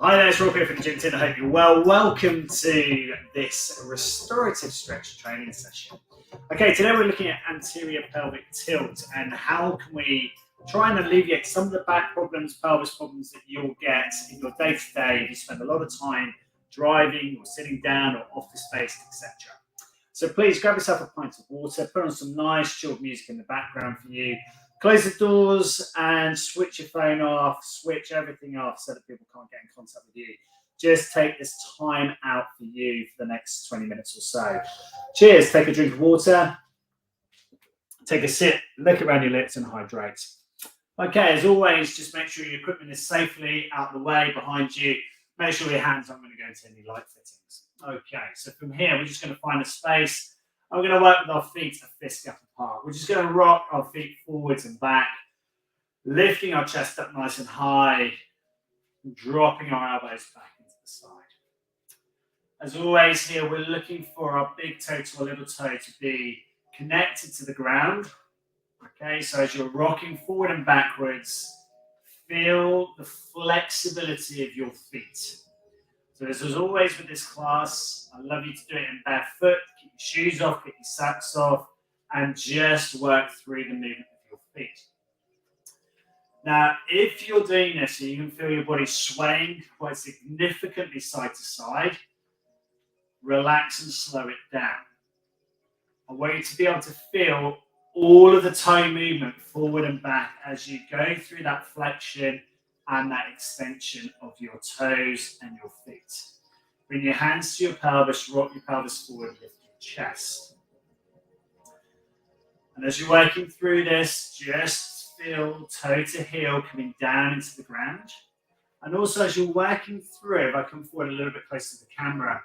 Hi there, it's Rob here from the Gym Tin. I hope you're well. Welcome to this restorative stretch training session. Okay, today we're looking at anterior pelvic tilt and how can we try and alleviate some of the back problems, pelvis problems that you'll get in your day-to-day if you spend a lot of time driving or sitting down or office-based, etc. So please grab yourself a pint of water, put on some nice chilled music in the background for you. Close the doors and switch your phone off, switch everything off so that people can't get in contact with you. Just take this time out for you for the next 20 minutes or so. Cheers, take a drink of water, take a sip, lick around your lips and hydrate. Okay, as always, just make sure your equipment is safely out the way behind you. Make sure your hands aren't going to go into any light fittings. Okay, so from here, we're just going to find a space. I'm going to work with our feet a fist gap apart. We're just going to rock our feet forwards and back, lifting our chest up nice and high, dropping our elbows back into the side. As always here, we're looking for our big toe to our little toe to be connected to the ground. Okay, so as you're rocking forward and backwards, feel the flexibility of your feet. So as always with this class, I love you to do it in barefoot, keep your shoes off, get your socks off, and just work through the movement of your feet. Now, if you're doing this and you can feel your body swaying quite significantly side to side, relax and slow it down. I want you to be able to feel all of the toe movement forward and back as you go through that flexion and that extension of your toes and your feet. Bring your hands to your pelvis, rock your pelvis forward, lift your chest. And as you're working through this, just feel toe to heel coming down into the ground. And also as you're working through, if I come forward a little bit closer to the camera,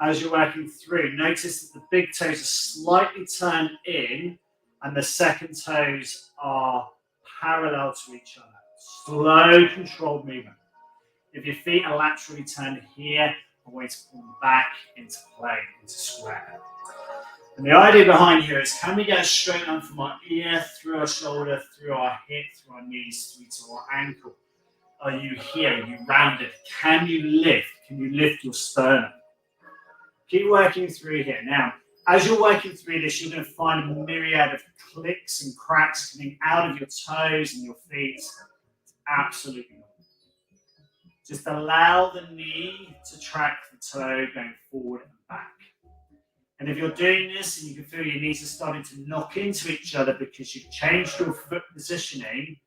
as you're working through, notice that the big toes are slightly turned in and the second toes are parallel to each other. Slow, controlled movement. If your feet are laterally turned here, I want you to pull them back into plane, into square. And the idea behind here is, can we get a straight line from our ear, through our shoulder, through our hip, through our knees, through to our ankle? Are you here? Are you rounded? Can you lift? Can you lift your sternum? Keep working through here. Now, as you're working through this, you're going to find a myriad of clicks and cracks coming out of your toes and your feet. Absolutely not. Just allow the knee to track the toe going forward and back. And if you're doing this and you can feel your knees are starting to knock into each other because you've changed your foot positioning,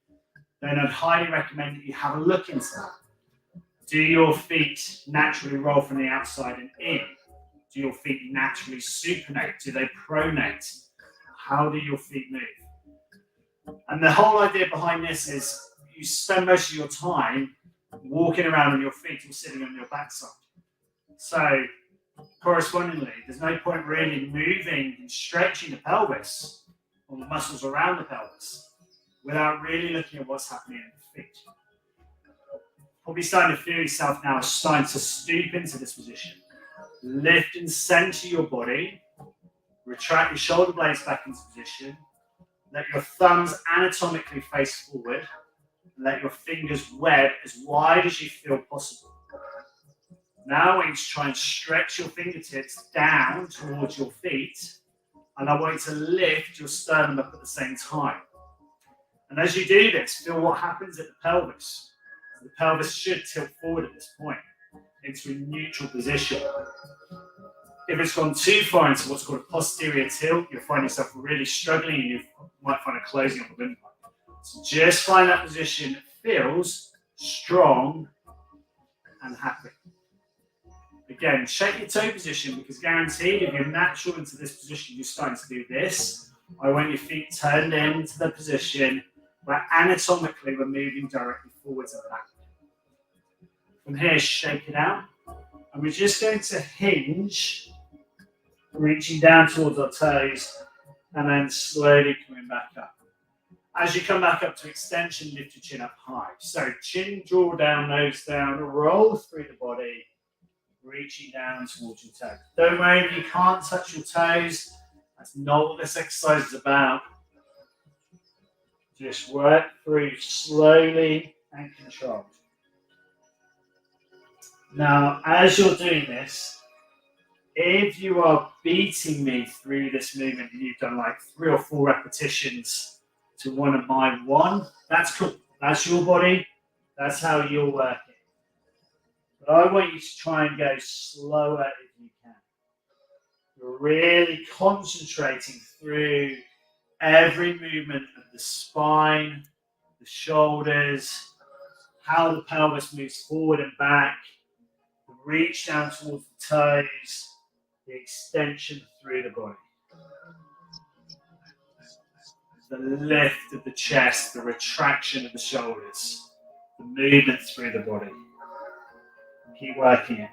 then I'd highly recommend that you have a look into that. Do your feet naturally roll from the outside and in? Do your feet naturally supinate? Do they pronate? How do your feet move? And the whole idea behind this is you spend most of your time walking around on your feet or sitting on your backside. So, correspondingly, there's no point really moving and stretching the pelvis or the muscles around the pelvis without really looking at what's happening in the feet. Probably starting to feel yourself now starting to stoop into this position. Lift and center your body. Retract your shoulder blades back into position. Let your thumbs anatomically face forward. Let your fingers web as wide as you feel possible. Now I want you to try and stretch your fingertips down towards your feet. And I want you to lift your sternum up at the same time. And as you do this, feel what happens at the pelvis. The pelvis should tilt forward at this point into a neutral position. If it's gone too far into what's called a posterior tilt, you'll find yourself really struggling and you might find a closing of the windpipe. So just find that position that feels strong and happy. Again, shake your toe position because guaranteed if you're natural into this position, you're starting to do this. I want your feet turned into the position where anatomically we're moving directly forwards and back. From here, shake it out. And we're just going to hinge, reaching down towards our toes and then slowly coming back up. As you come back up to extension, lift your chin up high. So chin, jaw down, nose down, roll through the body, reaching down towards your toes. Don't worry if you can't touch your toes. That's not what this exercise is about. Just work through slowly and controlled. Now, as you're doing this, if you are beating me through this movement and you've done like 3 or 4 repetitions to one of my one, that's cool. That's your body. That's how you're working. But I want you to try and go slower if you can. You're really concentrating through every movement of the spine, the shoulders, how the pelvis moves forward and back, the reach down towards the toes, the extension through the body. The lift of the chest, the retraction of the shoulders, the movement through the body. Keep working it.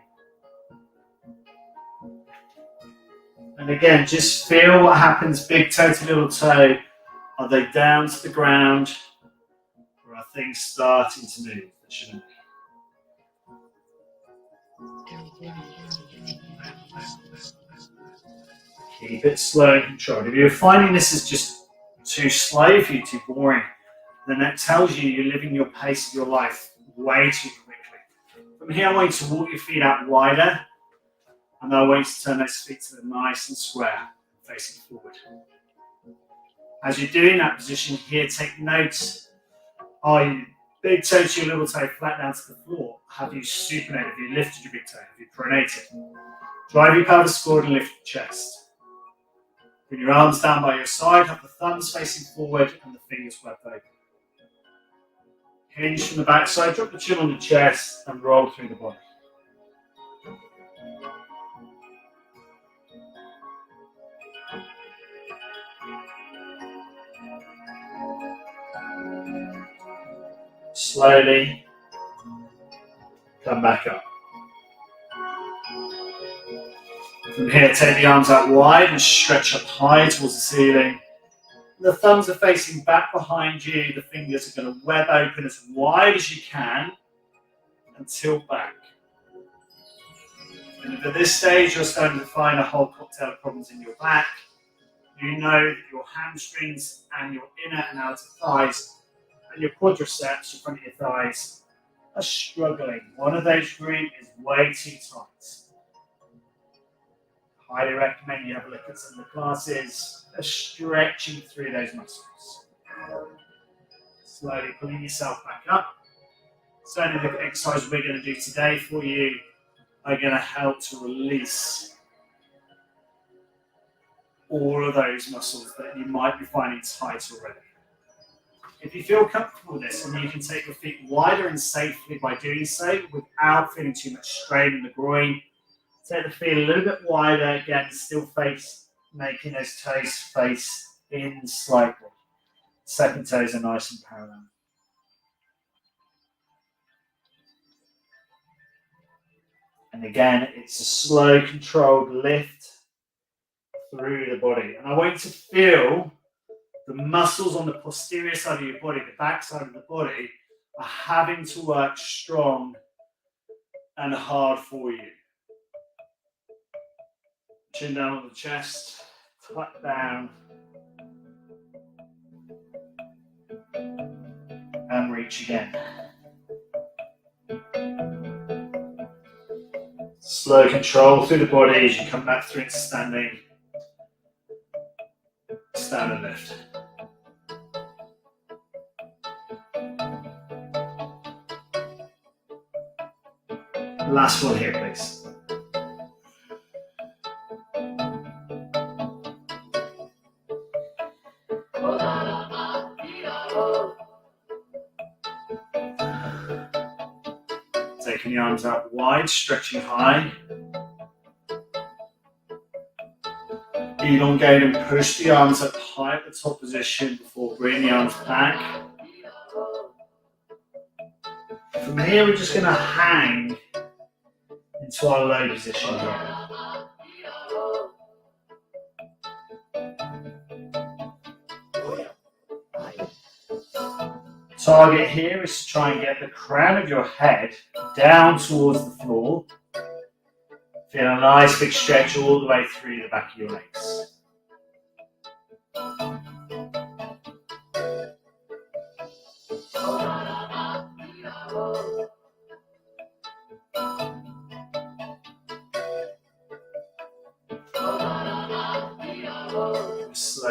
And again, just feel what happens, big toe to little toe. Are they down to the ground? Or are things starting to move? They shouldn't be. Keep it slow and controlled. If you're finding this is just too slow for you, too boring, then that tells you you're living your pace of your life way too quickly. From here, I want you to walk your feet out wider, and I want you to turn those feet to the nice and square, facing forward. As you're doing that position here, take notes. Are you big toe to your little toe flat down to the floor? Have you supinated? Have you lifted your big toe? Have you pronated? Drive your pelvis forward and lift your chest. Bring your arms down by your side, have the thumbs facing forward and the fingers webbed open. Hinge from the backside, drop the chin on the chest and roll through the body. Slowly come back up. From here, take the arms out wide and stretch up high towards the ceiling. The thumbs are facing back behind you. The fingers are going to web open as wide as you can and tilt back. And if at this stage you're starting to find a whole cocktail of problems in your back, you know that your hamstrings and your inner and outer thighs and your quadriceps, your front of your thighs, are struggling. One of those groups is way too tight. Highly recommend you have a look at some of the classes, stretching through those muscles. Slowly pulling yourself back up. Certainly the exercise we're going to do today for you are going to help to release all of those muscles that you might be finding tight already. If you feel comfortable with this, and you can take your feet wider and safely by doing so without feeling too much strain in the groin, take the feet a little bit wider, again, still face, making those toes face in slightly. Second toes are nice and parallel. And again, it's a slow, controlled lift through the body. And I want you to feel the muscles on the posterior side of your body, the back side of the body, are having to work strong and hard for you. Chin down on the chest, tuck down, and reach again. Slow control through the body as you come back through into standing. Stand and lift. Last one here, please. Taking the arms out wide, stretching high. Elongate and push the arms up high at the top position before bringing the arms back. From here, we're just going to hang into our low position here. Target here is to try and get the crown of your head down towards the floor. Feel a nice big stretch all the way through the back of your legs.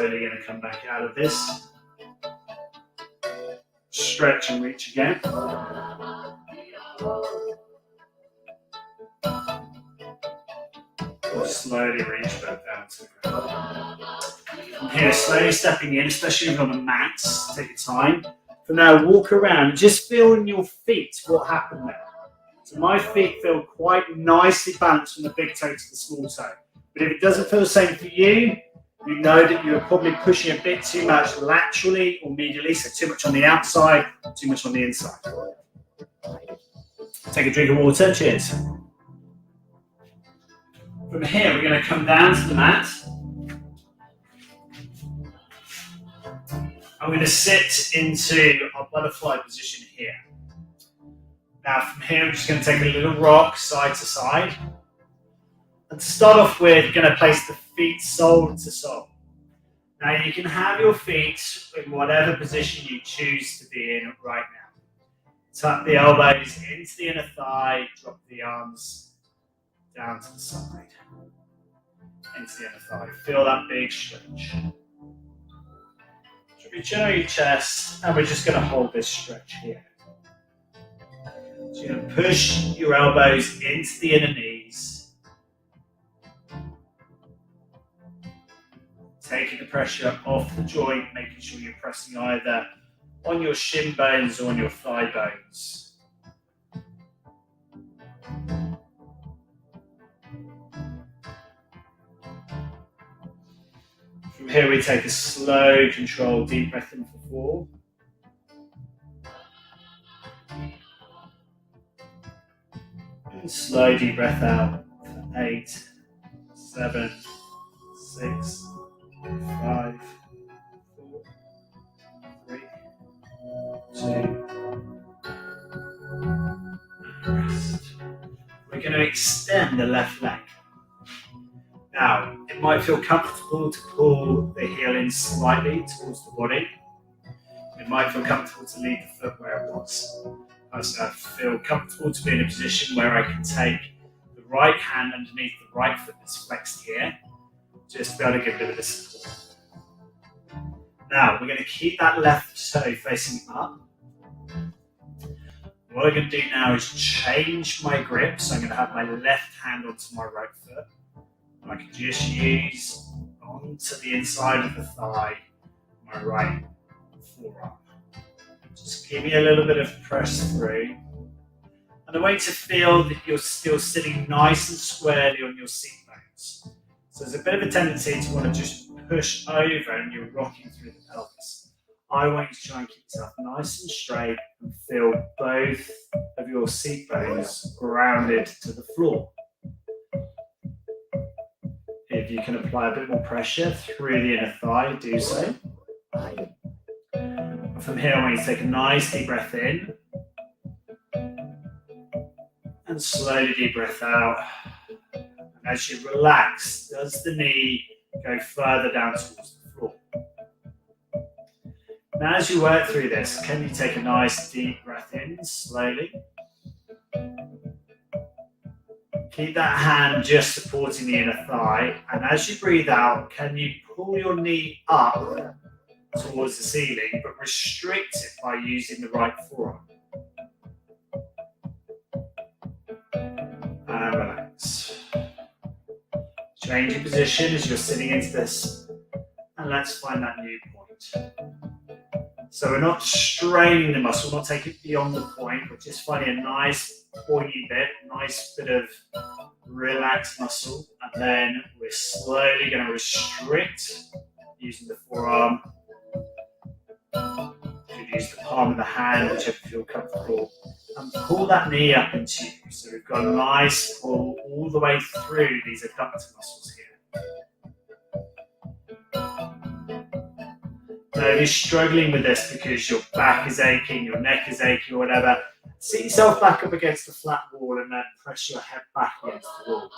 slowly going to come back out of this. Stretch and reach again. Or slowly reach back down to the ground. From here, slowly stepping in, especially on the mats, take your time. From now, walk around and just feel in your feet what happened there. So my feet feel quite nicely balanced from the big toe to the small toe. But if it doesn't feel the same for you, you know that you're probably pushing a bit too much laterally or medially, so too much on the outside, too much on the inside. Take a drink of water, cheers. From here, we're going to come down to the mat. I'm going to sit into our butterfly position here. Now from here, I'm just going to take a little rock side to side. And to start off with, you're going to place the feet sole to sole. Now you can have your feet in whatever position you choose to be in right now. Tuck the elbows into the inner thigh, drop the arms down to the side. Into the inner thigh. Feel that big stretch. Reach out your chest, and we're just going to hold this stretch here. So you're going to push your elbows into the inner knees, taking the pressure off the joint, making sure you're pressing either on your shin bones or on your thigh bones. From here, we take a slow, controlled, deep breath in for 4. And slow, deep breath out for 8, 7, 6, 5, 4, 3, 2, and rest. We're going to extend the left leg. Now, it might feel comfortable to pull the heel in slightly towards the body. It might feel comfortable to leave the foot where it was. I feel comfortable to be in a position where I can take the right hand underneath the right foot that's flexed here, just to be able to give a bit of a support. Now, we're going to keep that left toe facing up. What I'm going to do now is change my grip, so I'm going to have my left hand onto my right foot. I can just use onto the inside of the thigh, my right forearm. Just give me a little bit of press through. And I want you to feel that you're still sitting nice and squarely on your seat bones. So there's a bit of a tendency to want to just push over and you're rocking through the pelvis. I want you to try and keep yourself nice and straight and feel both of your seat bones grounded to the floor. If you can apply a bit more pressure through the inner thigh, do so. From here, I want you to take a nice deep breath in. And slowly deep breath out. And as you relax, does the knee go further down towards the floor? Now as you work through this, can you take a nice deep breath in slowly? Keep that hand just supporting the inner thigh, and as you breathe out, can you pull your knee up towards the ceiling, but restrict it by using the right forearm. And relax. Change your position as you're sitting into this, and let's find that new point. So we're not straining the muscle, not taking it beyond the point, we're just finding a nice pointy bit, nice bit of relaxed muscle, and then we're slowly going to restrict using the forearm. You could use the palm of the hand, whichever you feel comfortable, and pull that knee up into you. So we've got a nice pull all the way through these adductor muscles here. Now, if you're struggling with this because your back is aching, your neck is aching, or whatever, sit yourself back up against the flat wall and then press your head back against the wall.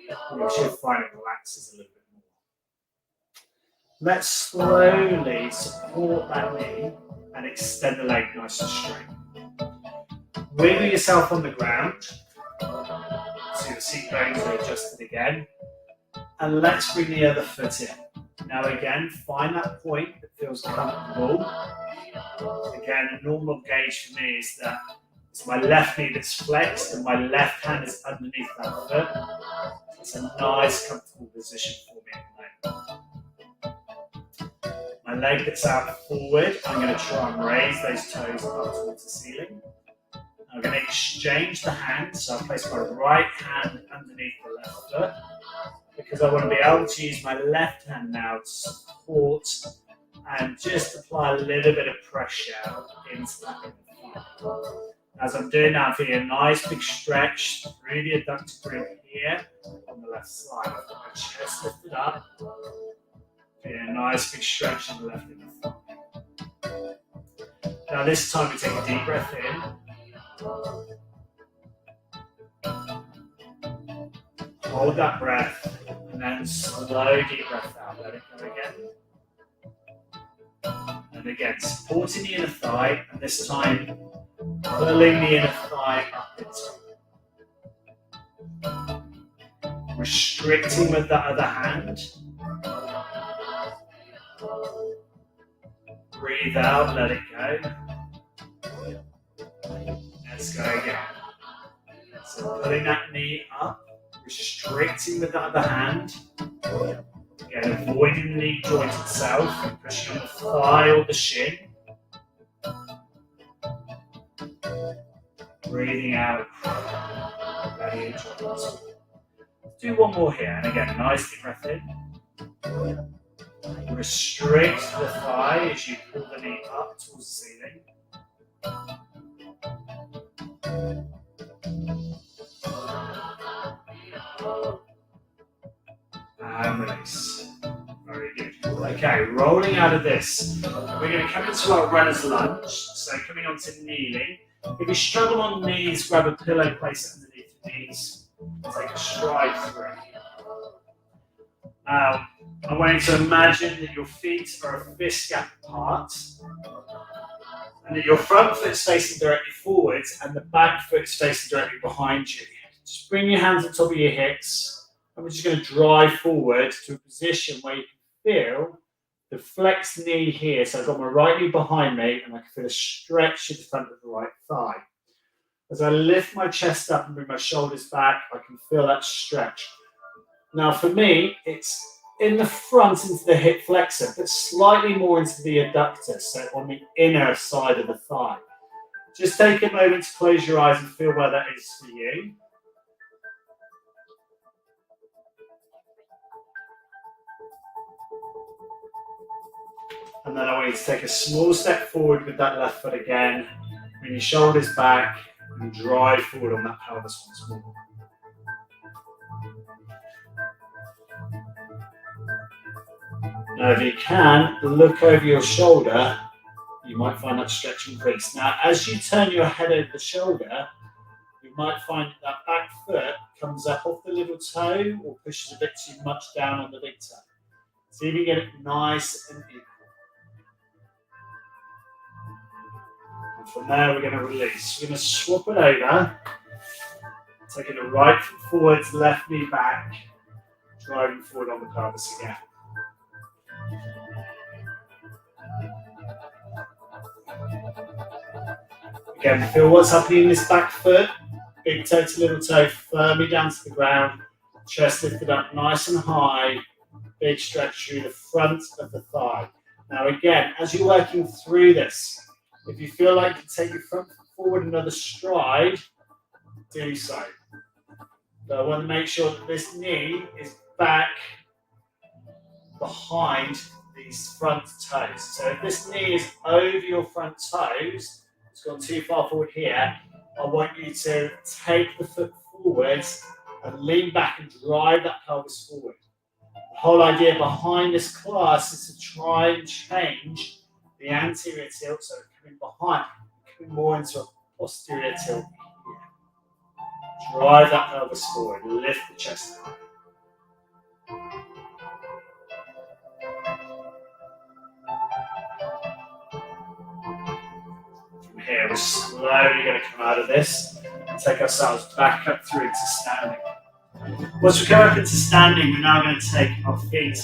You should find it relaxes a little bit more. Let's slowly support that knee and extend the leg nice and straight. Wiggle yourself on the ground so your seat bones are adjusted again. And let's bring the other foot in. Now again, find that point that feels comfortable. Again, a normal gauge for me is that it's my left knee that's flexed and my left hand is underneath that foot. It's a nice, comfortable position for me at the moment. My leg that's out forward, I'm going to try and raise those toes up towards the ceiling. I'm going to exchange the hands, so I place my right hand underneath the left foot because I want to be able to use my left hand now to support and just apply a little bit of pressure into that inner thigh. As I'm doing that, I'm feeling a nice big stretch through the adductor grip here on the left side. I've got my chest lifted up. Feeling a nice big stretch on the left inner thigh. Now this time we take a deep breath in. Hold that breath and then slow deep breath out. Let it go again. And again, supporting the inner thigh, and this time pulling the inner thigh up into. Restricting with the other hand. Breathe out, let it go. Let's go again. So pulling that knee up, restricting with the other hand. Again, avoiding the knee joint itself, pushing on the thigh or the shin. Breathing out, letting it joint. Do one more here, and again, nice deep breath in. Restrict the thigh as you pull the knee up towards the ceiling. And release. Very good. Okay, rolling out of this, we're going to come into our runner's lunge. So coming onto kneeling. If you struggle on knees, grab a pillow, place it underneath your knees. Take a stride through. Now, I want you to imagine that your feet are a fist gap apart and that your front foot is facing directly forwards and the back foot is facing directly behind you. Just bring your hands on top of your hips and we're just going to drive forward to a position where you can feel the flexed knee here. So I've got my right knee behind me and I can feel a stretch at the front of the right thigh. As I lift my chest up and bring my shoulders back, I can feel that stretch. Now for me, it's in the front into the hip flexor, but slightly more into the adductor, so on the inner side of the thigh. Just take a moment to close your eyes and feel where that is for you. And then I want you to take a small step forward with that left foot again. Bring your shoulders back and drive forward on that pelvis once more. Now, if you can, look over your shoulder. You might find that stretch increase. Now, as you turn your head over the shoulder, you might find that back foot comes up off the little toe or pushes a bit too much down on the big toe. See if you get it nice and equal. And from there, we're going to release. We're going to swap it over. Taking the right foot forwards, left knee back, driving forward on the pelvis again. Again, feel what's happening in this back foot. Big toe to little toe firmly down to the ground. Chest lifted up nice and high. Big stretch through the front of the thigh. Now again, as you're working through this, if you feel like you can take your front foot forward another stride, do so. But I want to make sure that this knee is back behind these front toes. So if this knee is over your front toes, it's gone too far forward here, I want you to take the foot forwards and lean back and drive that pelvis forward. The whole idea behind this class is to try and change the anterior tilt, so coming behind, coming more into a posterior tilt here. Drive that pelvis forward, lift the chest high. From here, we're slowly going to come out of this and take ourselves back up through into standing. Once we come up into standing, we're now going to take our feet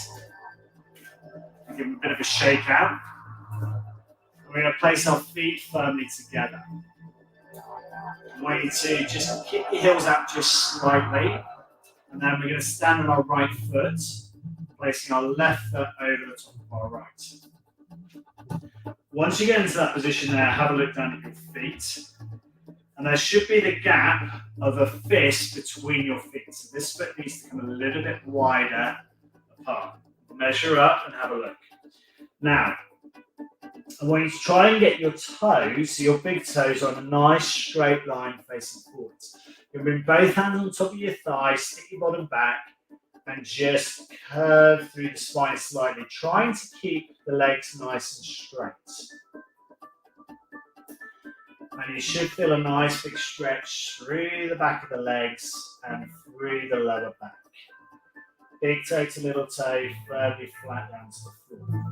Give them a bit of a shake out. We're going to place our feet firmly together. I want you to just kick your heels up just slightly. And then we're going to stand on our right foot, placing our left foot over the top of our right. Once you get into that position there, have a look down at your feet. And there should be the gap of a fist between your feet. So this foot needs to come a little bit wider apart. Measure up and have a look. Now, I want you to try and get your toes, so your big toes, on a nice straight line facing forwards. You're going to bring both hands on top of your thighs, stick your bottom back, and just curve through the spine slightly, trying to keep the legs nice and straight. And you should feel a nice big stretch through the back of the legs and through the lower back. Big toe to little toe, firmly flat down to the floor.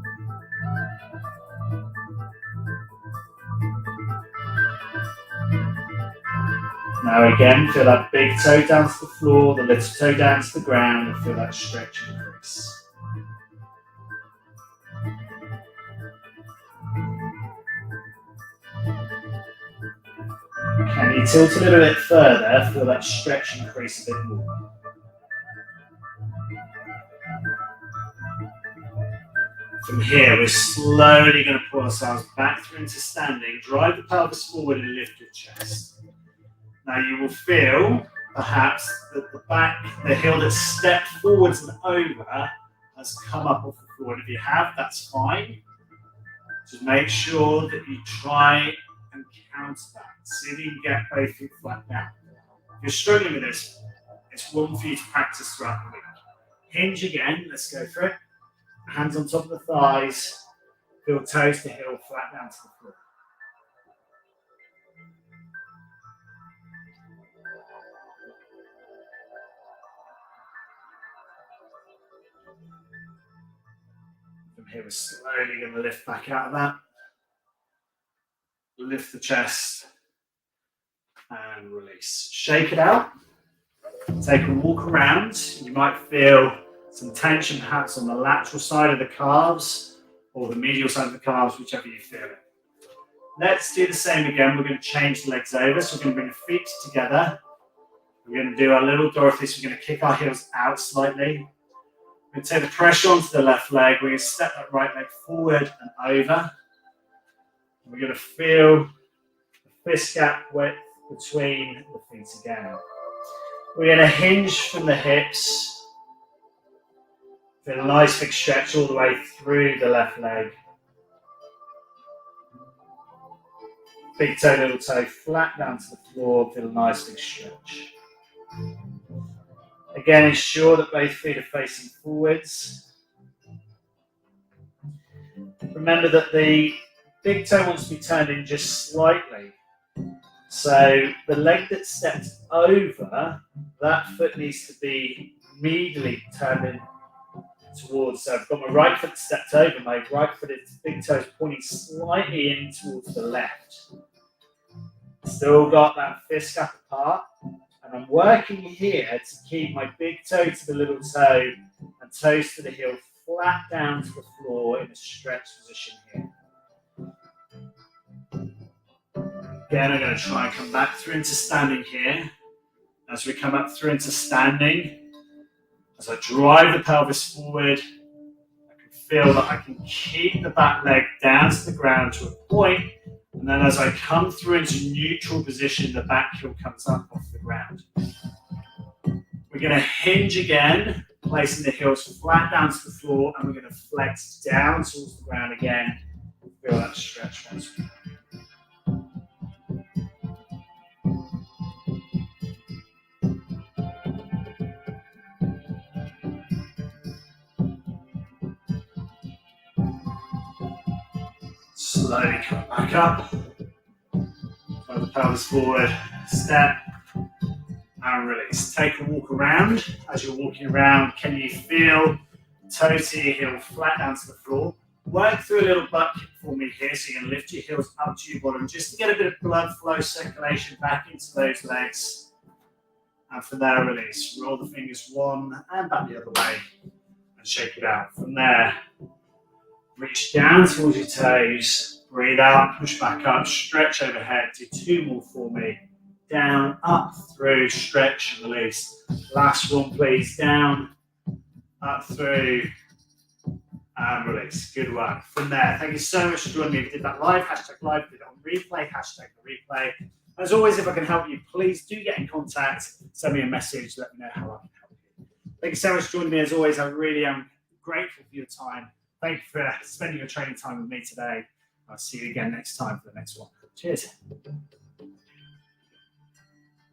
Now again, feel that big toe down to the floor, the little toe down to the ground, and feel that stretch increase. Can you tilt a little bit further, feel that stretch increase a bit more. From here, we're slowly going to pull ourselves back through into standing, drive the pelvis forward and lift your chest. Now you will feel, perhaps, that the heel that stepped forwards and over has come up off the floor. And if you have, that's fine. Just make sure that you try and counter that. See if you can get both feet flat down. If you're struggling with this, it's one for you to practice throughout the week. Hinge again, let's go for it. Hands on top of the thighs, feel toes to heel, flat down to the floor. From here, we're slowly going to lift back out of that. Lift the chest and release. Shake it out. Take a walk around. You might feel some tension perhaps on the lateral side of the calves or the medial side of the calves, whichever you feel it. Let's do the same again. We're going to change the legs over. So we're going to bring the feet together. We're going to do our little Dorothy. So we're going to kick our heels out slightly. We're going to take the pressure onto the left leg. We're going to step that right leg forward and over. We're going to feel the fist gap width between the feet again. We're going to hinge from the hips. Feel a nice big stretch all the way through the left leg. Big toe, little toe, flat down to the floor. Feel a nice big stretch. Again, ensure that both feet are facing forwards. Remember that the big toe wants to be turned in just slightly. So the leg that stepped over, that foot needs to be immediately turned in towards. So I've got my right foot stepped over, my right foot, its big toe is pointing slightly in towards the left. Still got that fist gap apart. And I'm working here to keep my big toe to the little toe and toes to the heel flat down to the floor in a stretch position here. Again, I'm going to try and come back through into standing here. As we come up through into standing, as I drive the pelvis forward, I can feel that I can keep the back leg down to the ground to a point, and then as I come through into neutral position, the back heel comes up off the ground. We're going to hinge again, placing the heels flat down to the floor, and we're going to flex down towards the ground again. Feel that stretch once more. Slowly come back up, throw the pelvis forward, step and release. Take a walk around. As you're walking around, can you feel toe to your heel flat down to the floor? Work through a little butt kick for me here, so you're going to lift your heels up to your bottom just to get a bit of blood flow circulation back into those legs. And from there, release. Roll the fingers one and back the other way and shake it out. From there, Reach down towards your toes. Breathe out, push back up, stretch overhead. Do 2 more for me. Down, up, through, stretch, release. Last one, please. Down, up, through, and release. Good work. From there, thank you so much for joining me. If you did that live, hashtag live, did it on replay, hashtag the replay. As always, if I can help you, please do get in contact. Send me a message. Let me know how I can help you. Thank you so much for joining me. As always, I really am grateful for your time. Thank you for spending your training time with me today. I'll see you again next time for the next one. Cheers.